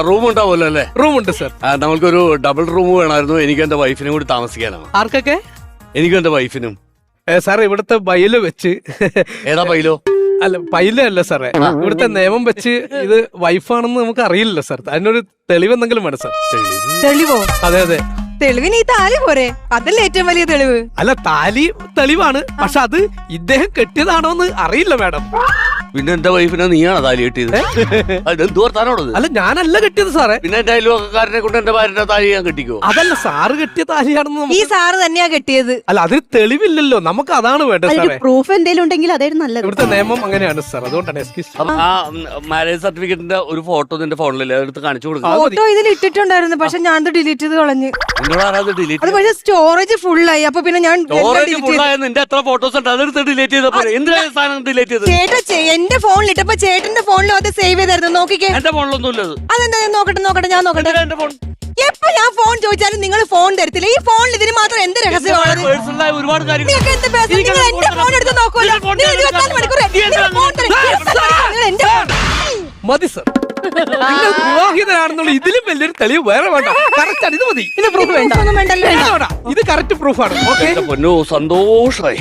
Room ഉണ്ടാവുമല്ലോ അല്ലേ? റൂമുണ്ട് സർ. നമ്മൾക്കൊരു ഡബിൾ റൂം വേണമായിരുന്നു. എനിക്ക് എന്റെ വൈഫിനും കൂടി താമസിക്കാനാണ്. ആർക്കൊക്കെ? എനിക്കും എന്റെ വൈഫിനും. സാർ ഇവിടുത്തെ ബൈല് വെച്ച്. ഏതാ പൈലോ? അല്ല പൈല അല്ല സാറേ, ഇവിടുത്തെ നിയമം വെച്ച് ഇത് വൈഫാണെന്ന് നമുക്ക് അറിയില്ലല്ലോ സാർ. അതിനൊരു തെളിവെന്തെങ്കിലും വേണം സാർ. തെളിവോ? അതെ അതെ. തെളിവിന് ഈ താലി പോരെ, അതല്ലേ ഏറ്റവും വലിയ തെളിവ്. അല്ല താലി തെളിവാണ്, പക്ഷെ അത് ഇദ്ദേഹം കെട്ടിയതാണോ എന്ന് അറിയില്ല മാഡം. പിന്നെ എന്റെ വൈഫിനെ നീയാണോ താലി കെട്ടിയത്? അതെന്ത് വർത്താനോടത്? അല്ല ഞാനല്ല കെട്ടിയത് സാറേ. പിന്നെ എന്റെ അയൽവക്കാരനെ കൊണ്ട് എന്റെ ഭാര്യന്റെ താലി ഞാൻ കെട്ടിക്കോ? അതല്ല സാറ് കെട്ടിയ താലിയാണെന്ന് ഈ സാറ് തന്നെയാ കെട്ടിയത്. അല്ല അതിന് തെളിവില്ലല്ലോ, നമുക്ക് അതാണ് വേണ്ടത് സാറേ. പ്രൂഫ് എന്തെങ്കിലും ഉണ്ടെങ്കിൽ അതായിരുന്നു നല്ലത്. ഇവിടുത്തെ നിയമം അങ്ങനെയാണ് സാർ, അതുകൊണ്ടാണ്. എക്സ്ക്യൂസ്. ആ മാരേജ് സർട്ടിഫിക്കറ്റിന്റെ ഒരു ഫോട്ടോ നിന്റെ ഫോണിലല്ലേ, അതെടുത്ത് കാണിച്ചു കൊടുക്കും. ഫോട്ടോ ഇതിൽ ഇട്ടിട്ടുണ്ടായിരുന്നു, പക്ഷെ ഞാൻ ഡിലീറ്റ് ചെയ്ത് കളഞ്ഞു. നിന്നോട് ആരാത് ഡിലീറ്റ്? അത് പക്ഷെ സ്റ്റോറേജ് ഫുള്ളായി. അപ്പൊ പിന്നെ ഞാൻ നിന്റെ എത്ര ഫോട്ടോസ് ഉണ്ട് അതെടുത്ത് ഡിലീറ്റ് ചെയ്തപ്പോ എന്തിനാ സാധനം ഡിലീറ്റ് ചെയ്തത്? ചേട്ടാ എന്റെ ഫോണിൽ ഇട്ടപ്പോ ചേട്ടന്റെ ഫോണിലും അത് സേവ് ചെയ്തായിരുന്നു. നോക്കിക്കേ. എന്റെ ഫോണിലൊന്നും ഇല്ലത്. അതെന്താ? നോക്കട്ടെ ഞാൻ നോക്കട്ടെ. എന്റെ ഫോൺ എപ്പോ ഞാൻ ഫോൺ ചോദിച്ചാലും നിങ്ങൾ ഫോൺ തരത്തില്ല. ഈ ഫോണിൽ ഇതിന് മാത്രം എന്ത് രഹസ്യമാണ്? പേഴ്സണലായ ഒരുപാട് കാര്യങ്ങൾ. നിങ്ങൾക്ക് എന്ത് പേഴ്സണൽ? നിങ്ങൾ എന്റെ ഫോൺ എടുത്ത് നോക്കൂല. നിങ്ങൾ 24 മണിക്കൂർ എന്റെ ഫോൺ. മതി സർ, നിങ്ങൾ വിവാഹിതരാണെന്നുള്ള ഇതിലും വലിയൊരു തെളിവ് വേറെ വേണ്ട. കറക്റ്റ് ആണ്, ഇത് മതി. പ്രൂഫ് വേണ്ട. ഇത് കറക്റ്റ് പ്രൂഫാണ്. ഓക്കെ പൊന്നോ, സന്തോഷമായി.